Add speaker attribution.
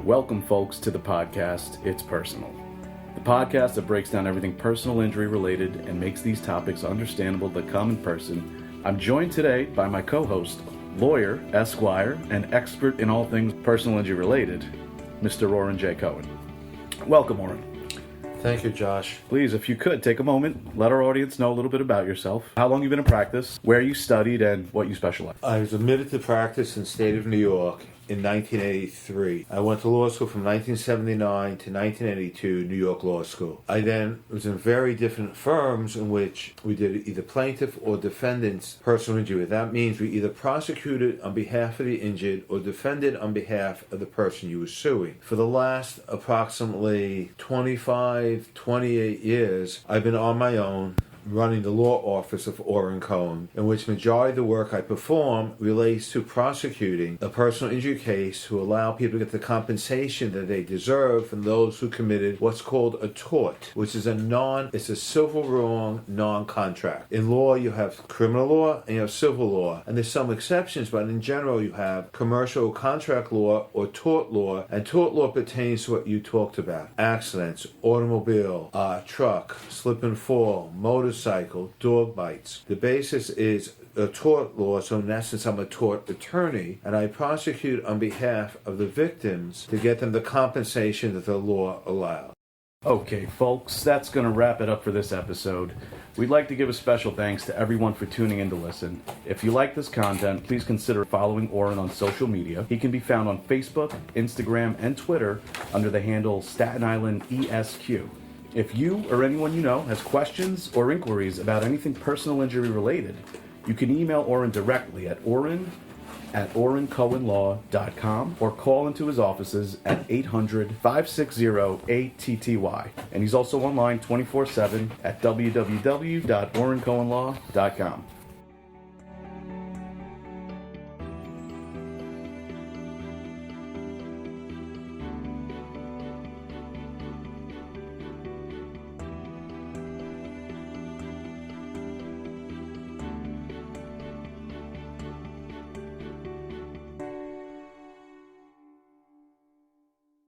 Speaker 1: Welcome, folks, to the podcast, It's Personal. The podcast that breaks down everything personal injury related and makes these topics understandable to the common person. I'm joined today by my co-host, lawyer, esquire, and expert in all things personal injury related, Mr. Orin Cohen. Welcome, Orin.
Speaker 2: Thank you, Josh.
Speaker 1: Please, if you could, take a moment, let our audience know a little bit about yourself, how long you've been in practice, where you studied, and what you specialize.
Speaker 2: I was admitted to practice in the state of New York in 1983. I went to law school from 1979 to 1982, New York Law School. I then was in very different firms in which we did either plaintiff or defendant's personal injury. That means we either prosecuted on behalf of the injured or defended on behalf of the person you were suing. For the last approximately 28 years, I've been on my own, running the law office of Orin Cohen, in which majority of the work I perform relates to prosecuting a personal injury case to allow people to get the compensation that they deserve from those who committed what's called a tort, which is it's a civil wrong non-contract. In law, you have criminal law and you have civil law, and there's some exceptions, but in general, you have commercial contract law or tort law, and tort law pertains to what you talked about: accidents, automobile, truck, slip and fall, motorcycle, dog bites. The basis is a tort law, so in essence I'm a tort attorney, and I prosecute on behalf of the victims to get them the compensation that the law allows.
Speaker 1: Okay, folks, that's going to wrap it up for this episode. We'd like to give a special thanks to everyone for tuning in to listen. If you like this content, please consider following Orin on social media. He can be found on Facebook, Instagram, and Twitter under the handle Staten Island ESQ. If you or anyone you know has questions or inquiries about anything personal injury related, you can email Orin directly at orin@orincohenlaw.com or call into his offices at 800-560-8TTY. And he's also online 24/7 at www.orincohenlaw.com.